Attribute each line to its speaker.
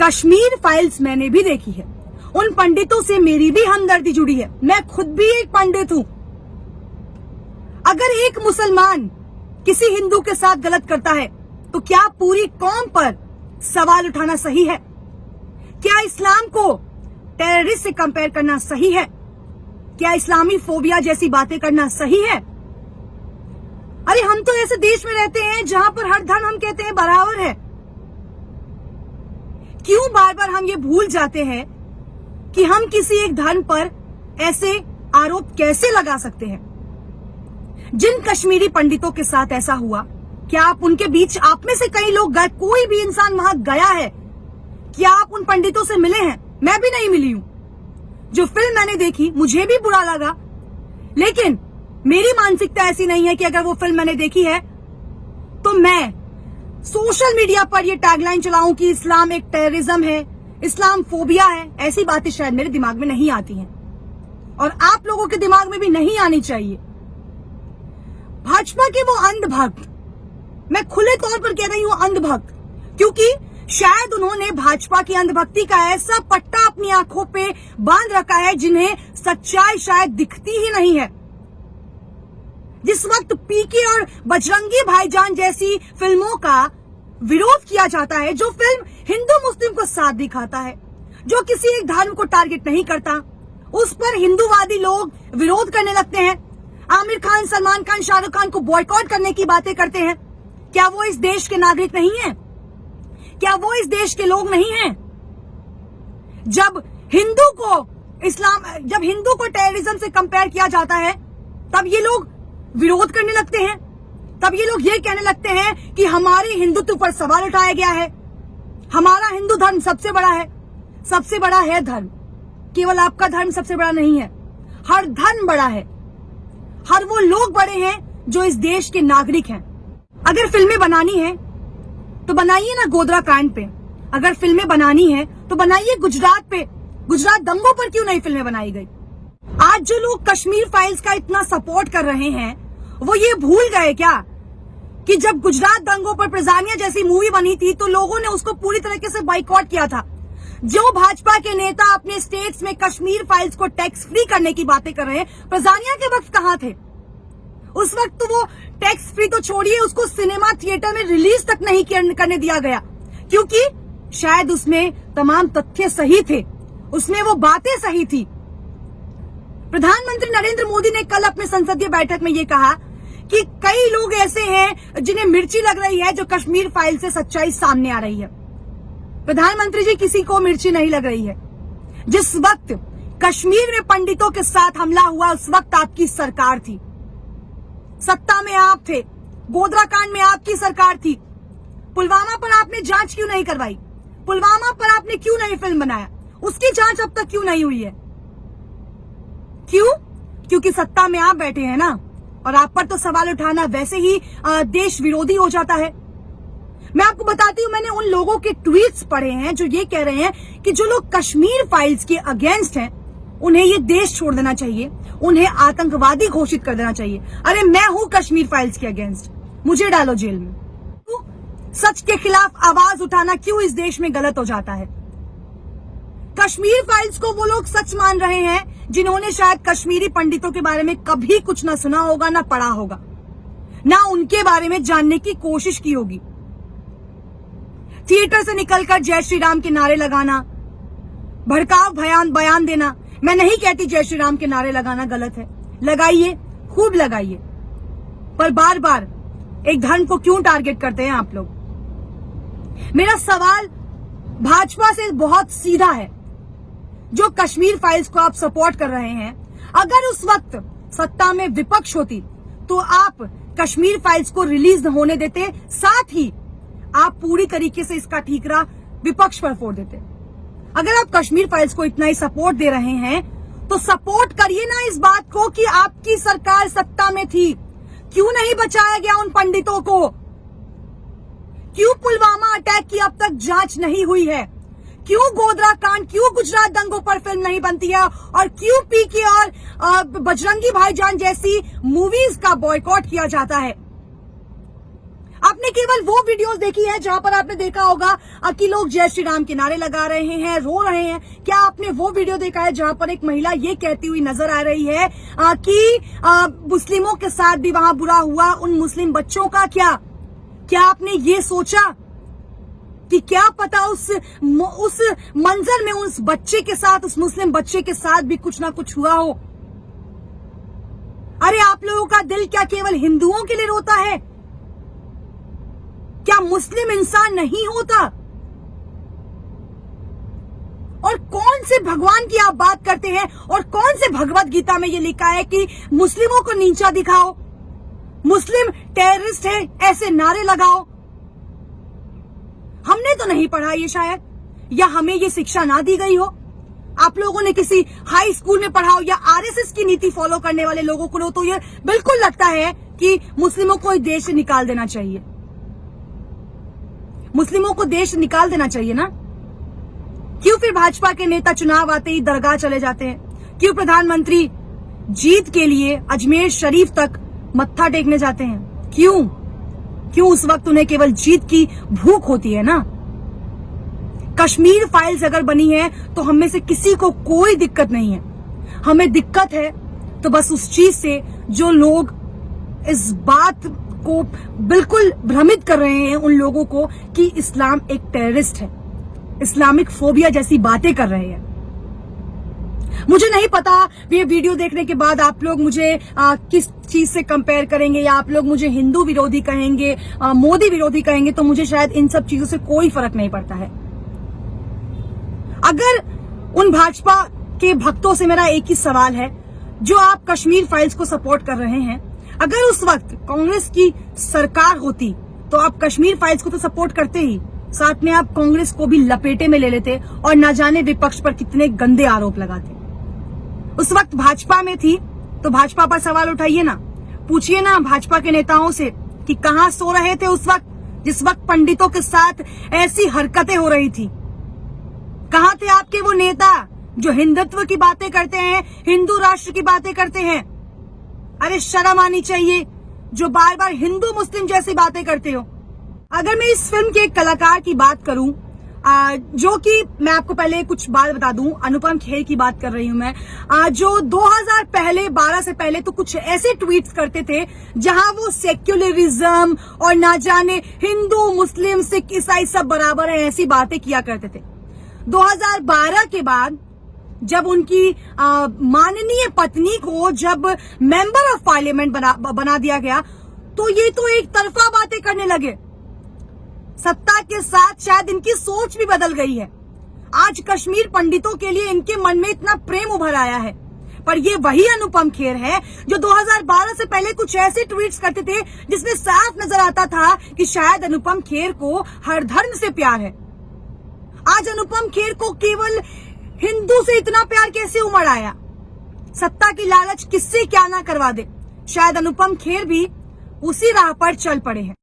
Speaker 1: Kashmir files मैंने भी देखी है, उन पंडितों से मेरी भी हमदर्दी जुड़ी है, मैं खुद भी एक पंडित हूं। अगर एक मुसलमान किसी हिंदू के साथ गलत करता है तो क्या पूरी कौम पर सवाल उठाना सही है? क्या इस्लाम को टेररिस्ट से कंपेयर करना सही है? क्या इस्लामी फोबिया जैसी बातें करना सही है? अरे हम तो ऐसे देश में रहते हैं जहां पर हर धर्म हम कहते हैं बराबर है। क्यों बार बार हम ये भूल जाते हैं कि हम किसी एक धर्म पर ऐसे आरोप कैसे लगा सकते हैं? जिन कश्मीरी पंडितों के साथ ऐसा हुआ, क्या आप उनके बीच, आप में से कई लोग गए, कोई भी इंसान वहां गया है? क्या आप उन पंडितों से मिले हैं? मैं भी नहीं मिली हूं। जो फिल्म मैंने देखी मुझे भी बुरा लगा, लेकिन मेरी मानसिकता ऐसी नहीं है कि अगर वो फिल्म मैंने देखी है तो मैं सोशल मीडिया पर ये टैगलाइन चलाऊं कि इस्लाम एक टेररिज्म है, इस्लाम फोबिया है। ऐसी बातें शायद मेरे दिमाग में नहीं आती हैं और आप लोगों के दिमाग में भी नहीं आनी चाहिए। भाजपा के वो अंधभक्त, मैं खुले तौर पर कह रही हूं अंधभक्त, क्योंकि शायद उन्होंने भाजपा की अंधभक्ति का ऐसा पट्टा अपनी आंखों पे बांध रखा है जिन्हें सच्चाई शायद दिखती ही नहीं है। जिस वक्त पीके और बजरंगी भाईजान जैसी फिल्मों का विरोध किया जाता है, जो फिल्म हिंदू मुस्लिम को साथ दिखाता है, जो किसी एक धर्म को टारगेट नहीं करता, उस पर हिंदूवादी लोग विरोध करने लगते हैं। आमिर खान, सलमान खान, शाहरुख खान को बॉयकॉट करने की बातें करते हैं। क्या वो इस देश के नागरिक नहीं हैं? क्या वो इस देश के लोग नहीं हैं? जब हिंदू को टेररिज्म से कंपेयर किया जाता है, तब ये लोग विरोध करने लगते हैं, तब ये लोग ये कहने लगते हैं कि हमारे हिंदुत्व पर सवाल उठाया गया है, हमारा हिंदू धर्म सबसे बड़ा है। सबसे बड़ा है धर्म, केवल आपका धर्म सबसे बड़ा नहीं है, हर धर्म बड़ा है, हर वो लोग बड़े हैं जो इस देश के नागरिक हैं। अगर फिल्में बनानी है तो बनाइए ना गोधरा कांड पे, अगर फिल्में बनानी है तो बनाइए गुजरात पे, गुजरात दंगों पर क्यों नहीं फिल्में बनाई गई? आज जो लोग कश्मीर फाइल्स का इतना सपोर्ट कर रहे हैं, वो ये भूल गए क्या कि जब गुजरात दंगों पर प्रजानिया जैसी मूवी बनी थी तो लोगों ने उसको पूरी तरीके से बॉयकॉट किया था। जो भाजपा के नेता अपने स्टेट्स में कश्मीर फाइल्स को टैक्स फ्री करने की बातें कर रहे हैं, प्रजानिया के वक्त कहां थे? उस वक्त तो वो टैक्स फ्री तो छोड़िए, उसको सिनेमा थिएटर में रिलीज तक नहीं करने दिया गया, क्योंकि शायद उसमें तमाम तथ्य सही थे, उसमें वो बातें सही थी। प्रधानमंत्री नरेंद्र मोदी ने कल अपने संसदीय बैठक में ये कहा कि कई लोग ऐसे हैं जिन्हें मिर्ची लग रही है जो कश्मीर फाइल से सच्चाई सामने आ रही है। प्रधानमंत्री जी, किसी को मिर्ची नहीं लग रही है। जिस वक्त कश्मीर में पंडितों के साथ हमला हुआ, उस वक्त आपकी सरकार थी, सत्ता में आप थे, गोधरा कांड में आपकी सरकार थी। पुलवामा पर आपने जांच क्यों नहीं करवाई? पुलवामा पर आपने क्यों नहीं फिल्म बनाया? उसकी जांच अब तक क्यों नहीं हुई है? क्यों? क्योंकि सत्ता में आप बैठे हैं ना, और आप पर तो सवाल उठाना वैसे ही देश विरोधी हो जाता है। मैं आपको बताती हूँ, मैंने उन लोगों के ट्वीट्स पढ़े हैं जो ये कह रहे हैं कि जो लोग कश्मीर फाइल्स के अगेंस्ट हैं, उन्हें ये देश छोड़ देना चाहिए, उन्हें आतंकवादी घोषित कर देना चाहिए। अरे मैं हूं कश्मीर फाइल्स के अगेंस्ट, मुझे डालो जेल में। सच के खिलाफ आवाज उठाना क्यों इस देश में गलत हो जाता है? कश्मीर फाइल्स को वो लोग सच मान रहे हैं जिन्होंने शायद कश्मीरी पंडितों के बारे में कभी कुछ ना सुना होगा, ना पढ़ा होगा, ना उनके बारे में जानने की कोशिश की होगी। थिएटर से निकलकर जय श्री राम के नारे लगाना, भड़काऊ बयान देना। मैं नहीं कहती जय श्री राम के नारे लगाना गलत है, लगाइए, खूब लगाइए, पर बार बार एक धर्म को क्यों टारगेट करते हैं आप लोग? मेरा सवाल भाजपा से बहुत सीधा है। जो कश्मीर फाइल्स को आप सपोर्ट कर रहे हैं, अगर उस वक्त सत्ता में विपक्ष होती तो आप कश्मीर फाइल्स को रिलीज होने देते, साथ ही आप पूरी तरीके से इसका ठीकरा विपक्ष पर फोड़ देते। अगर आप कश्मीर फाइल्स को इतना ही सपोर्ट दे रहे हैं तो सपोर्ट करिए ना इस बात को कि आपकी सरकार सत्ता में थी, क्यों नहीं बचाया गया उन पंडितों को? क्यों पुलवामा अटैक की अब तक जांच नहीं हुई है? क्यों गोधरा कांड, क्यों गुजरात दंगों पर फिल्म नहीं बनती है? और क्यों पीके और बजरंगी भाईजान जैसी मूवीज का बॉयकॉट किया जाता है? आपने केवल वो वीडियोस देखी है जहां पर आपने देखा होगा कि लोग जय श्री राम के नारे लगा रहे हैं, रो रहे हैं। क्या आपने वो वीडियो देखा है जहां पर एक महिला ये कहती हुई नजर आ रही है कि मुस्लिमों के साथ भी वहां बुरा हुआ, उन मुस्लिम बच्चों का क्या आपने ये सोचा कि क्या पता उस मंजर में उस बच्चे के साथ, उस मुस्लिम बच्चे के साथ भी कुछ ना कुछ हुआ हो? अरे आप लोगों का दिल क्या केवल हिंदुओं के लिए रोता है? क्या मुस्लिम इंसान नहीं होता? और कौन से भगवान की आप बात करते हैं और कौन से भगवत गीता में ये लिखा है कि मुस्लिमों को नीचा दिखाओ, मुस्लिम टेररिस्ट है ऐसे नारे लगाओ? हमने तो नहीं पढ़ा ये शायद, या हमें ये शिक्षा ना दी गई हो। आप लोगों ने किसी हाई स्कूल में पढ़ा हो, या आरएसएस की नीति फॉलो करने वाले लोगों को तो ये बिल्कुल लगता है कि मुस्लिमों को इस देश से निकाल देना चाहिए। मुस्लिमों को देश से निकाल देना चाहिए ना? क्यों फिर भाजपा के नेता चुनाव आते ही दरगाह चले जाते हैं? क्यों प्रधानमंत्री जीत के लिए अजमेर शरीफ तक मत्था टेकने जाते हैं? क्यों उस वक्त उन्हें केवल जीत की भूख होती है ना? कश्मीर फाइल्स अगर बनी है तो हम में से किसी को कोई दिक्कत नहीं है। हमें दिक्कत है तो बस उस चीज से जो लोग इस बात को बिल्कुल भ्रमित कर रहे हैं उन लोगों को कि इस्लाम एक टेररिस्ट है, इस्लामिक फोबिया जैसी बातें कर रहे हैं। मुझे नहीं पता ये वीडियो देखने के बाद आप लोग मुझे किस चीज से कंपेयर करेंगे, या आप लोग मुझे हिंदू विरोधी कहेंगे, मोदी विरोधी कहेंगे, तो मुझे शायद इन सब चीजों से कोई फर्क नहीं पड़ता है। अगर उन भाजपा के भक्तों से मेरा एक ही सवाल है जो आप कश्मीर फाइल्स को सपोर्ट कर रहे हैं, अगर उस वक्त कांग्रेस की सरकार होती तो आप कश्मीर फाइल्स को तो सपोर्ट करते ही, साथ में आप कांग्रेस को भी लपेटे में ले लेते और न जाने विपक्ष पर कितने गंदे आरोप लगाते। उस वक्त भाजपा में थी तो भाजपा पर सवाल उठाइए ना, पूछिए ना भाजपा के नेताओं से कि कहां सो रहे थे उस वक्त जिस वक्त पंडितों के साथ ऐसी हरकतें हो रही थी। कहां थे आपके वो नेता जो हिंदुत्व की बातें करते हैं, हिंदू राष्ट्र की बातें करते हैं? अरे शर्म आनी चाहिए जो बार बार हिंदू मुस्लिम जैसी बातें करते हो। अगर मैं इस फिल्म के एक कलाकार की बात करूं, जो कि मैं आपको पहले कुछ बात बता दूं, अनुपम खेर की बात कर रही हूं मैं, जो 2012 से पहले तो कुछ ऐसे ट्वीट्स करते थे जहां वो सेक्युलरिज्म और ना जाने हिंदू मुस्लिम सिख ईसाई सब बराबर है ऐसी बातें किया करते थे। 2012 के बाद जब उनकी माननीय पत्नी को जब मेंबर ऑफ पार्लियामेंट बना दिया गया तो ये तो एक तरफा बातें करने लगे। सत्ता के साथ शायद इनकी सोच भी बदल गई है। आज कश्मीर पंडितों के लिए इनके मन में इतना प्रेम उभर आया है, पर ये वही अनुपम खेर है जो 2012 से पहले कुछ ऐसे ट्वीट्स करते थे जिसमें साफ नजर आता था कि शायद अनुपम खेर को हर धर्म से प्यार है। आज अनुपम खेर को केवल हिंदू से इतना प्यार कैसे उमड़ आया? सत्ता की लालच किससे क्या ना करवा दे। शायद अनुपम खेर भी उसी राह पर चल पड़े हैं।